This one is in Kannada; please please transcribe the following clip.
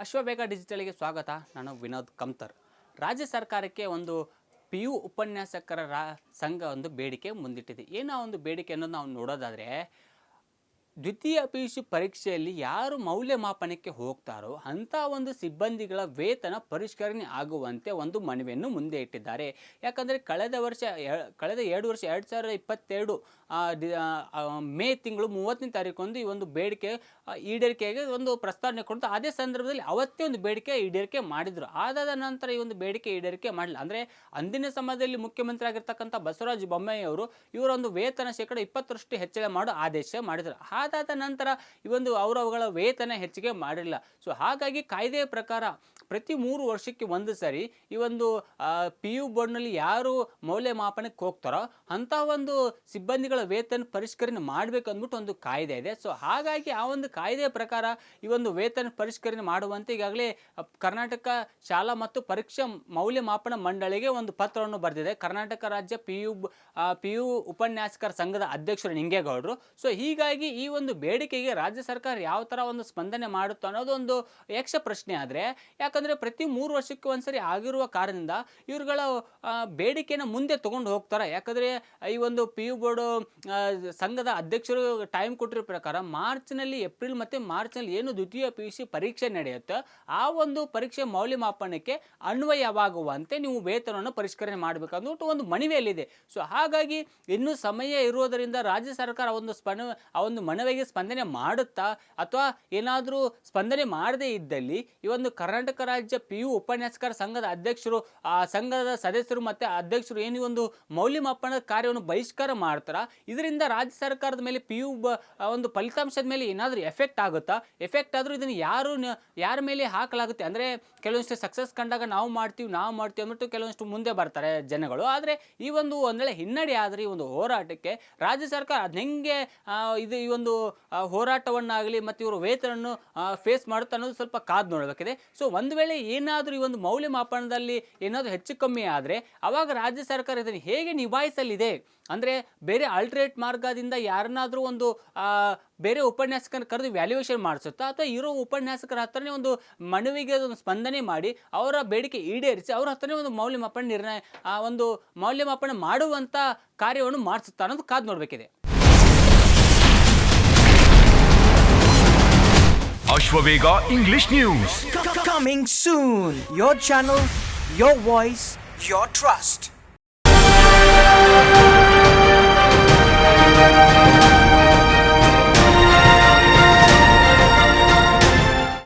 ಅಶ್ವವೇಗ ಡಿಜಿಟಲ್ಗೆ ಸ್ವಾಗತ. ನಾನು ವಿನೋದ್ ಕಮ್ತರ್. ರಾಜ್ಯ ಸರ್ಕಾರಕ್ಕೆ ಒಂದು PU ಉಪನ್ಯಾಸಕರ ಸಂಘ ಒಂದು ಬೇಡಿಕೆ ಮುಂದಿಟ್ಟಿದೆ. ಏನೋ ಒಂದು ಬೇಡಿಕೆ ಅನ್ನೋದು ನಾವು ನೋಡೋದಾದರೆ, ದ್ವಿತೀಯ PUC ಪರೀಕ್ಷೆಯಲ್ಲಿ ಯಾರು ಮೌಲ್ಯಮಾಪನಕ್ಕೆ ಹೋಗ್ತಾರೋ ಅಂಥ ಒಂದು ಸಿಬ್ಬಂದಿಗಳ ವೇತನ ಪರಿಷ್ಕರಣೆ ಆಗುವಂತೆ ಒಂದು ಮನವಿಯನ್ನು ಮುಂದೆ ಇಟ್ಟಿದ್ದಾರೆ. ಯಾಕಂದರೆ ಕಳೆದ 2 ವರ್ಷ 2022 ಮೇ ತಿಂಗಳು 30ನೇ ತಾರೀಕು ಈ ಒಂದು ಬೇಡಿಕೆ ಈಡೇರಿಕೆಗೆ ಒಂದು ಪ್ರಸ್ತಾವನೆ ಕೊಡ್ತು. ಅದೇ ಸಂದರ್ಭದಲ್ಲಿ ಅವತ್ತೇ ಒಂದು ಬೇಡಿಕೆ ಈಡೇರಿಕೆ ಮಾಡಿದರು. ಅದಾದ ನಂತರ ಈ ಒಂದು ಬೇಡಿಕೆ ಈಡೇರಿಕೆ ಮಾಡಲಿಲ್ಲ. ಅಂದರೆ ಅಂದಿನ ಸಮಯದಲ್ಲಿ ಮುಖ್ಯಮಂತ್ರಿ ಆಗಿರ್ತಕ್ಕಂಥ ಬಸವರಾಜ ಬೊಮ್ಮಾಯಿ ಅವರು ಇವರ ಒಂದು ವೇತನ 20% ಹೆಚ್ಚಳ ಮಾಡೋ ಆದೇಶ ಮಾಡಿದರು. ಅದಾದ ನಂತರ ಈ ಒಂದು ಅವರುಗಳ ವೇತನ ಹೆಚ್ಚಿಗೆ ಮಾಡಿರಲಿಲ್ಲ. ಸೊ ಹಾಗಾಗಿ ಕಾಯ್ದೆಯ ಪ್ರಕಾರ ಪ್ರತಿ 3 ವರ್ಷಕ್ಕೆ ಒಂದು ಸರಿ ಈ ಒಂದು PU ಬೋರ್ಡ್ನಲ್ಲಿ ಯಾರು ಮೌಲ್ಯಮಾಪನಕ್ಕೆ ಹೋಗ್ತಾರೋ ಅಂಥ ಒಂದು ಸಿಬ್ಬಂದಿಗಳ ವೇತನ ಪರಿಷ್ಕರಣೆ ಮಾಡಬೇಕು ಅಂದ್ಬಿಟ್ಟು ಒಂದು ಕಾಯ್ದೆ ಇದೆ. ಸೊ ಹಾಗಾಗಿ ಆ ಒಂದು ಕಾಯ್ದೆಯ ಪ್ರಕಾರ ಈ ಒಂದು ವೇತನ ಪರಿಷ್ಕರಣೆ ಮಾಡುವಂತೆ ಈಗಾಗಲೇ ಕರ್ನಾಟಕ ಶಾಲಾ ಮತ್ತು ಪರೀಕ್ಷಾ ಮೌಲ್ಯಮಾಪನ ಮಂಡಳಿಗೆ ಒಂದು ಪತ್ರವನ್ನು ಬರೆದಿದೆ ಕರ್ನಾಟಕ ರಾಜ್ಯ PU ಉಪನ್ಯಾಸಕರ ಸಂಘದ ಅಧ್ಯಕ್ಷರು ನಿಂಗೇಗೌಡರು. ಸೊ ಹೀಗಾಗಿ ಈ ಒಂದು ಬೇಡಿಕೆಗೆ ರಾಜ್ಯ ಸರ್ಕಾರ ಯಾವ ಥರ ಒಂದು ಸ್ಪಂದನೆ ಮಾಡುತ್ತೋ ಅನ್ನೋದು ಒಂದು ಯಕ್ಷ ಪ್ರಶ್ನೆ. ಆದರೆ ಯಾಕಂದರೆ ಪ್ರತಿ 3 ವರ್ಷಕ್ಕೆ ಒಂದ್ಸರಿ ಆಗಿರುವ ಕಾರಣದಿಂದ ಇವ್ರುಗಳ ಬೇಡಿಕೆನ ಮುಂದೆ ತೊಗೊಂಡು ಹೋಗ್ತಾರೆ. ಯಾಕಂದರೆ ಈ ಒಂದು PU ಬೋರ್ಡ್ ಸಂಘದ ಅಧ್ಯಕ್ಷರು ಟೈಮ್ ಕೊಟ್ಟಿರೋ ಪ್ರಕಾರ ಏಪ್ರಿಲ್ ಮತ್ತು ಮಾರ್ಚ್ನಲ್ಲಿ ಏನು ದ್ವಿತೀಯ PUC ಪರೀಕ್ಷೆ ನಡೆಯುತ್ತೆ ಆ ಒಂದು ಪರೀಕ್ಷೆ ಮೌಲ್ಯಮಾಪನಕ್ಕೆ ಅನ್ವಯವಾಗುವಂತೆ ನೀವು ವೇತನವನ್ನು ಪರಿಷ್ಕರಣೆ ಮಾಡಬೇಕಂದ್ಬಿಟ್ಟು ಒಂದು ಮನವಿಯಲ್ಲಿದೆ. ಸೊ ಹಾಗಾಗಿ ಇನ್ನೂ ಸಮಯ ಇರುವುದರಿಂದ ರಾಜ್ಯ ಸರ್ಕಾರ ಒಂದು ಮನವಿಗೆ ಸ್ಪಂದನೆ ಮಾಡುತ್ತಾ ಅಥವಾ ಏನಾದರೂ ಸ್ಪಂದನೆ ಮಾಡದೇ ಇದ್ದಲ್ಲಿ ಈ ಒಂದು ಕರ್ನಾಟಕ ರಾಜ್ಯ PU ಉಪನ್ಯಾಸಕರ ಸಂಘದ ಅಧ್ಯಕ್ಷರು ಆ ಸಂಘದ ಸದಸ್ಯರು ಮತ್ತು ಅಧ್ಯಕ್ಷರು ಏನು ಒಂದು ಮೌಲ್ಯಮಾಪನದ ಕಾರ್ಯವನ್ನು ಬಹಿಷ್ಕಾರ ಮಾಡ್ತಾರ, ಇದರಿಂದ ರಾಜ್ಯ ಸರ್ಕಾರದ ಮೇಲೆ PU ಒಂದು ಫಲಿತಾಂಶದ ಮೇಲೆ ಏನಾದರೂ ಎಫೆಕ್ಟ್ ಆಗುತ್ತಾ? ಎಫೆಕ್ಟ್ ಆದರೂ ಇದನ್ನು ಯಾರ ಮೇಲೆ ಹಾಕಲಾಗುತ್ತೆ? ಅಂದರೆ ಕೆಲವೊಂದಿಷ್ಟು ಸಕ್ಸಸ್ ಕಂಡಾಗ ನಾವು ಮಾಡ್ತೀವಿ ಅಂದ್ಬಿಟ್ಟು ಕೆಲವೊಂದಿಷ್ಟು ಮುಂದೆ ಬರ್ತಾರೆ ಜನಗಳು. ಆದರೆ ಈ ಒಂದು ವೇಳೆ ಹಿನ್ನಡೆ ಆದರೆ ಈ ಒಂದು ಹೋರಾಟಕ್ಕೆ ರಾಜ್ಯ ಸರ್ಕಾರ ಅದು ಹೆಂಗೆ ಈ ಒಂದು ಹೋರಾಟವನ್ನಾಗಲಿ ಮತ್ತು ಇವರು ವೇತನವನ್ನು ಫೇಸ್ ಮಾಡುತ್ತೆ ಅನ್ನೋದು ಸ್ವಲ್ಪ ಕಾದು ನೋಡಬೇಕಿದೆ. ಸೊ ಒಂದು ವೇಳೆ ಏನಾದರೂ ಈ ಒಂದು ಮೌಲ್ಯಮಾಪನದಲ್ಲಿ ಏನಾದರೂ ಹೆಚ್ಚು ಕಮ್ಮಿ ಆದರೆ ಆವಾಗ ರಾಜ್ಯ ಸರ್ಕಾರ ಇದನ್ನು ಹೇಗೆ ನಿಭಾಯಿಸಲಿದೆ? ಅಂದರೆ ಬೇರೆ ಆಲ್ಟರ್ನೇಟ್ ಮಾರ್ಗದಿಂದ ಯಾರನ್ನಾದರೂ ಒಂದು ಬೇರೆ ಉಪನ್ಯಾಸಕರನ್ನು ಕರೆದು ವ್ಯಾಲ್ಯೂಯೇಷನ್ ಮಾಡಿಸುತ್ತಾ ಅಥವಾ ಇರೋ ಉಪನ್ಯಾಸಕರ ಹತ್ರನೇ ಒಂದು ಮನವಿಗೆ ಒಂದು ಸ್ಪಂದನೆ ಮಾಡಿ ಅವರ ಬೇಡಿಕೆ ಈಡೇರಿಸಿ ಅವ್ರ ಹತ್ರನೇ ಒಂದು ಮೌಲ್ಯಮಾಪನ ಮಾಡುವಂಥ ಕಾರ್ಯವನ್ನು ಮಾಡಿಸುತ್ತಾ ಅನ್ನೋದು ಕಾದು ನೋಡಬೇಕಿದೆ. Ashwavega English News. Coming soon. Your channel, your voice, your trust.